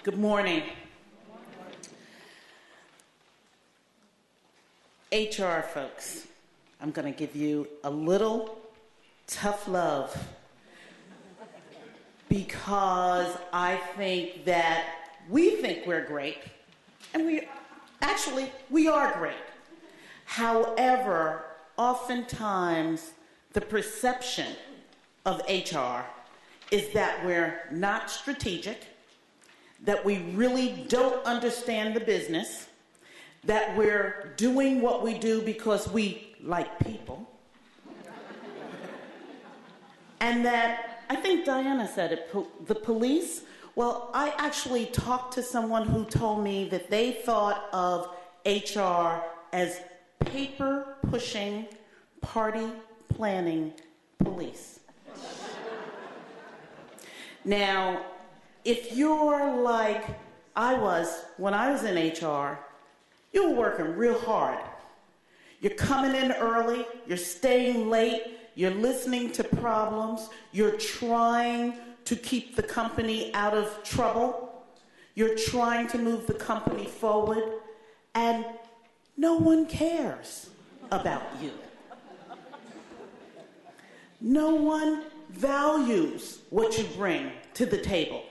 Good morning. HR folks, I'm going to give you a little tough love because I think that we think we're great, and we are great. However, oftentimes the perception of HR is that we're not strategic, that we really don't understand the business, that we're doing what we do because we like people, and that, I think Diana said it, the police. Well, I actually talked to someone who told me that they thought of HR as paper-pushing, party-planning police. Now, if you're like I was when I was in HR, you were working real hard. You're coming in early, you're staying late, you're listening to problems, you're trying to keep the company out of trouble, you're trying to move the company forward, and no one cares about you. No one values what you bring to the table.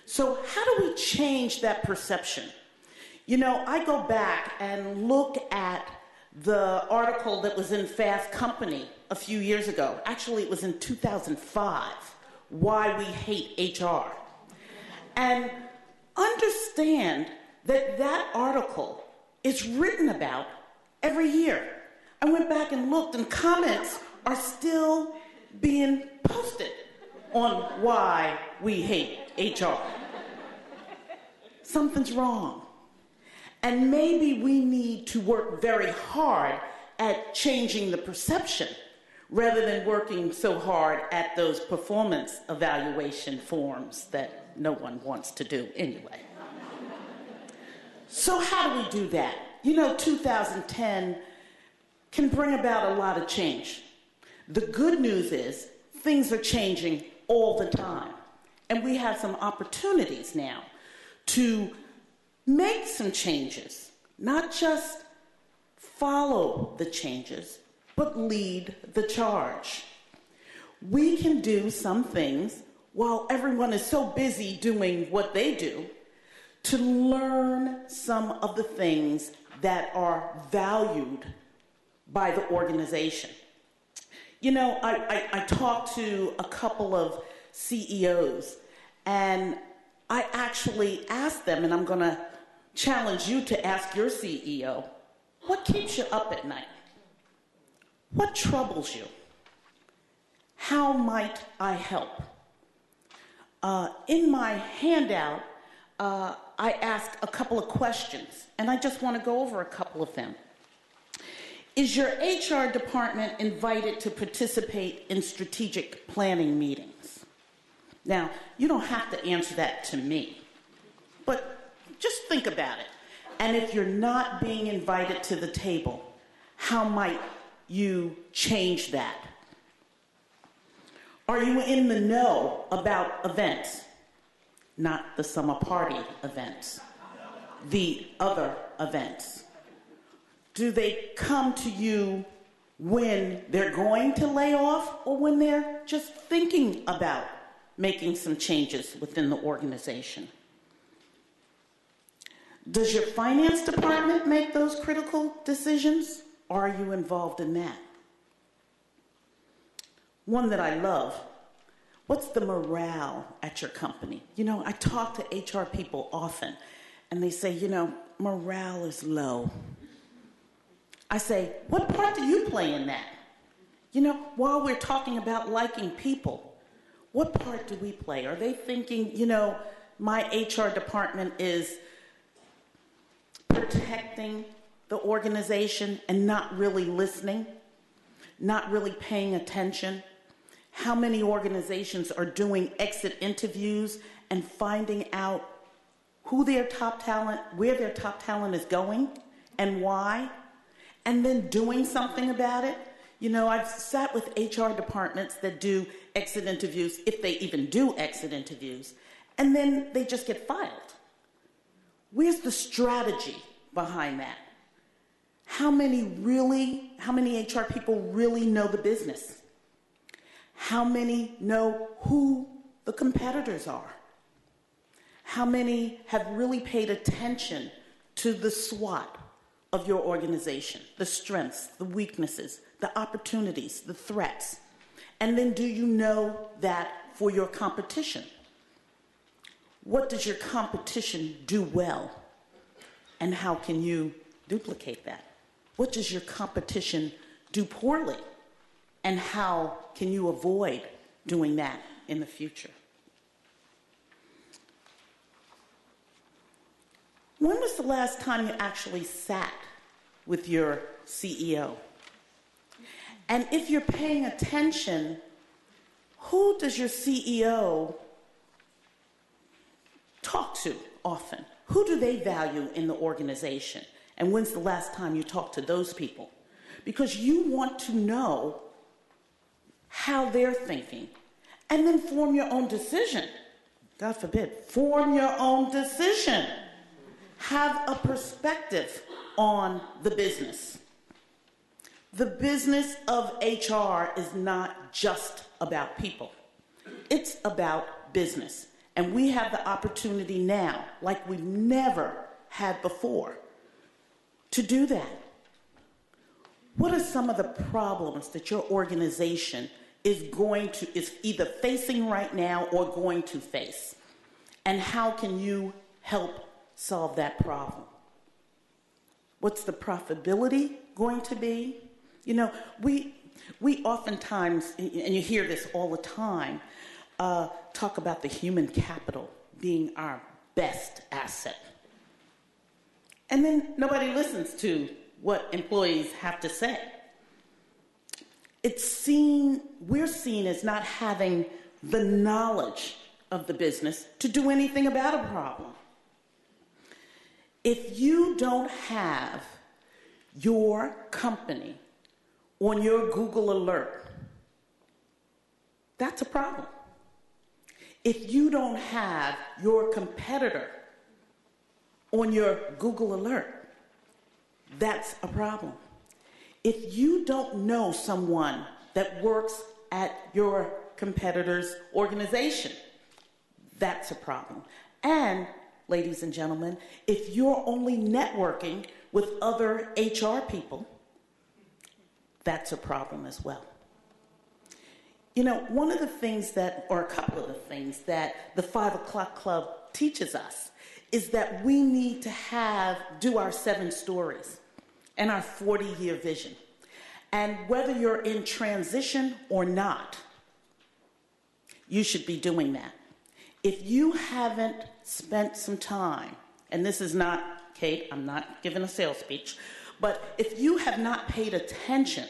So how do we change that perception? You know, I go back and look at the article that was in Fast Company a few years ago. Actually, it was in 2005, Why We Hate HR. And understand that that article is written about every year. I went back and looked, and comments are still being posted on why we hate HR. Something's wrong. And maybe we need to work very hard at changing the perception rather than working so hard at those performance evaluation forms that no one wants to do anyway. So how do we do that? You know, 2010 can bring about a lot of change. The good news is things are changing all the time. And we have some opportunities now to make some changes, not just follow the changes, but lead the charge. We can do some things while everyone is so busy doing what they do to learn some of the things that are valued by the organization. You know, I talked to a couple of CEOs, and I actually asked them, and I'm going to challenge you to ask your CEO, what keeps you up at night? What troubles you? How might I help? In my handout, I asked a couple of questions, and I just want to go over a couple of them. Is your HR department invited to participate in strategic planning meetings? Now, you don't have to answer that to me, but just think about it. And if you're not being invited to the table, how might you change that? Are you in the know about events? Not the summer party events, the other events. Do they come to you when they're going to lay off or when they're just thinking about making some changes within the organization? Does your finance department make those critical decisions? Or are you involved in that? One that I love, what's the morale at your company? You know, I talk to HR people often, and they say, you know, morale is low. I say, what part do you play in that? You know, while we're talking about liking people, what part do we play? Are they thinking, you know, my HR department is protecting the organization and not really listening, not really paying attention? How many organizations are doing exit interviews and finding out who their top talent, where their top talent is going and why, and then doing something about it? You know, I've sat with HR departments that do exit interviews, if they even do exit interviews, and then they just get filed. Where's the strategy behind that? How many HR people really know the business? How many know who the competitors are? How many have really paid attention to the SWOT of your organization, the strengths, the weaknesses, the opportunities, the threats? And then do you know that for your competition? What does your competition do well? And how can you duplicate that? What does your competition do poorly? And how can you avoid doing that in the future? When was the last time you actually sat with your CEO? And if you're paying attention, who does your CEO talk to often? Who do they value in the organization? And when's the last time you talked to those people? Because you want to know how they're thinking and then form your own decision. God forbid, form your own decision. Have a perspective on the business. The business of HR is not just about people. It's about business. And we have the opportunity now, like we've never had before, to do that. What are some of the problems that your organization is either facing right now or going to face? And how can you help solve that problem? What's the profitability going to be? You know, we oftentimes, and you hear this all the time, talk about the human capital being our best asset. And then nobody listens to what employees have to say. We're seen as not having the knowledge of the business to do anything about a problem. If you don't have your company on your Google alert, that's a problem. If you don't have your competitor on your Google alert, that's a problem. If you don't know someone that works at your competitor's organization, that's a problem. And, ladies and gentlemen, if you're only networking with other HR people, that's a problem as well. You know, one of the things or a couple of the things that the 5 o'clock club teaches us is that we need to do our 7 stories and our 40-year vision. And whether you're in transition or not, you should be doing that. If you haven't spent some time, and this is not, Kate, I'm not giving a sales speech, but if you have not paid attention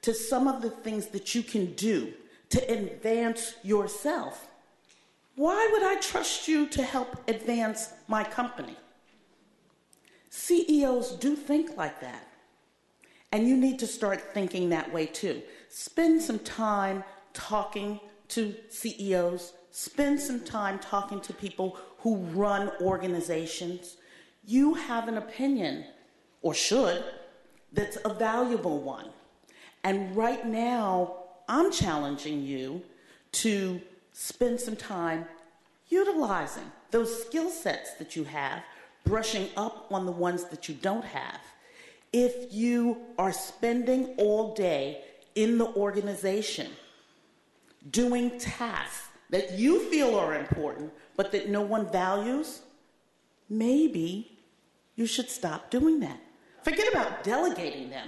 to some of the things that you can do to advance yourself, why would I trust you to help advance my company? CEOs do think like that. And you need to start thinking that way too. Spend some time talking to CEOs. Spend some time talking to people who run organizations. You have an opinion, or should, that's a valuable one. And right now, I'm challenging you to spend some time utilizing those skill sets that you have, brushing up on the ones that you don't have. If you are spending all day in the organization doing tasks that you feel are important but that no one values, maybe you should stop doing that. Forget about delegating them.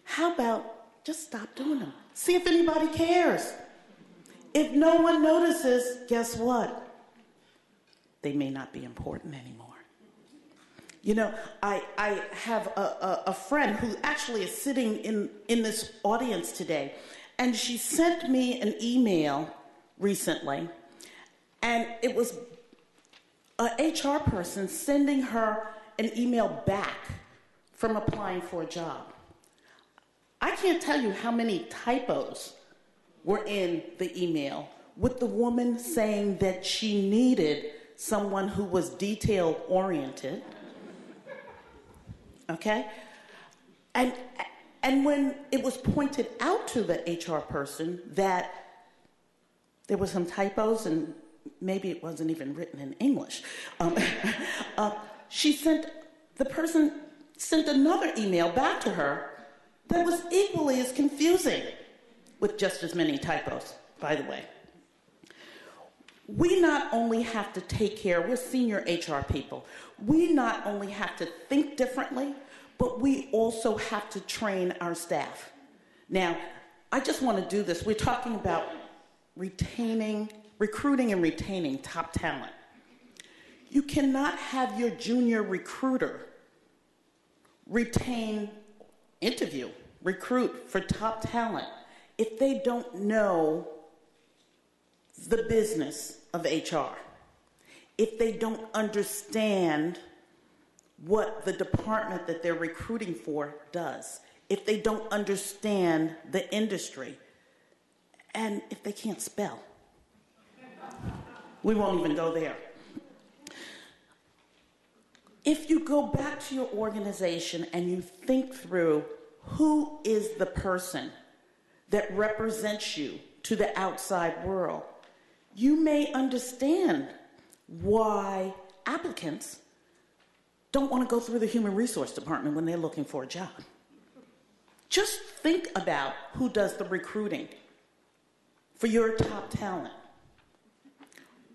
How about just stop doing them? See if anybody cares. If no one notices, guess what? They may not be important anymore. You know, I have a friend who actually is sitting in this audience today, and she sent me an email recently, and it was an HR person sending her an email back from applying for a job. I can't tell you how many typos were in the email with the woman saying that she needed someone who was detail-oriented, okay? And when it was pointed out to the HR person that there were some typos and maybe it wasn't even written in English, the person sent another email back to her that was equally as confusing with just as many typos, by the way. We not only have to take care, we're senior HR people, we not only have to think differently, but we also have to train our staff. Now, I just want to do this. We're talking about recruiting and retaining top talent. You cannot have your junior recruiter recruit for top talent if they don't know the business of HR, if they don't understand what the department that they're recruiting for does, if they don't understand the industry, and if they can't spell. We won't even go there. If you go back to your organization and you think through who is the person that represents you to the outside world, you may understand why applicants don't want to go through the human resource department when they're looking for a job. Just think about who does the recruiting for your top talent.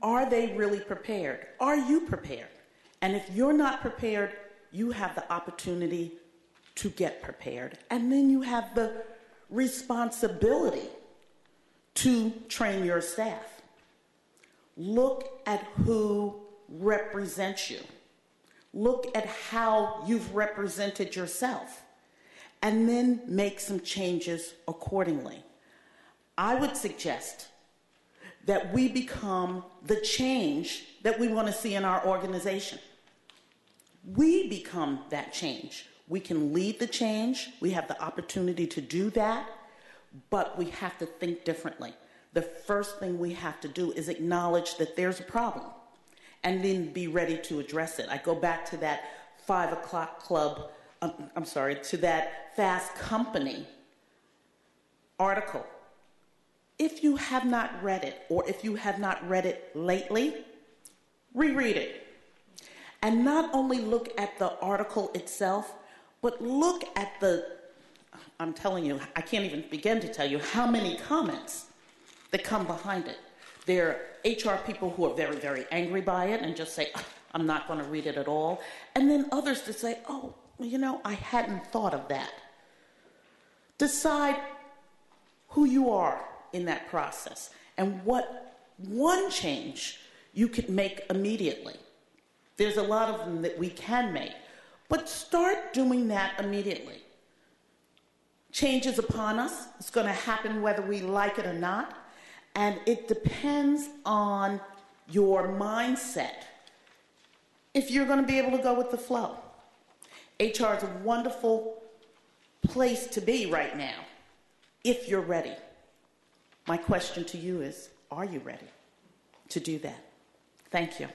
Are they really prepared? Are you prepared? And if you're not prepared, you have the opportunity to get prepared. And then you have the responsibility to train your staff. Look at who represents you. Look at how you've represented yourself. And then make some changes accordingly. I would suggest that we become the change that we want to see in our organization. We become that change. We can lead the change. We have the opportunity to do that, but we have to think differently. The first thing we have to do is acknowledge that there's a problem and then be ready to address it. I go back to that 5 o'clock club, to that Fast Company article. If you have not read it, or if you have not read it lately, reread it. And not only look at the article itself, but look at I'm telling you, I can't even begin to tell you how many comments that come behind it. There are HR people who are very, very angry by it and just say, I'm not going to read it at all. And then others to say, oh, I hadn't thought of that. Decide who you are in that process and what one change you could make immediately. There's a lot of them that we can make, but start doing that immediately. Change is upon us. It's going to happen whether we like it or not, and it depends on your mindset if you're going to be able to go with the flow. HR is a wonderful place to be right now if you're ready. My question to you is, are you ready to do that? Thank you.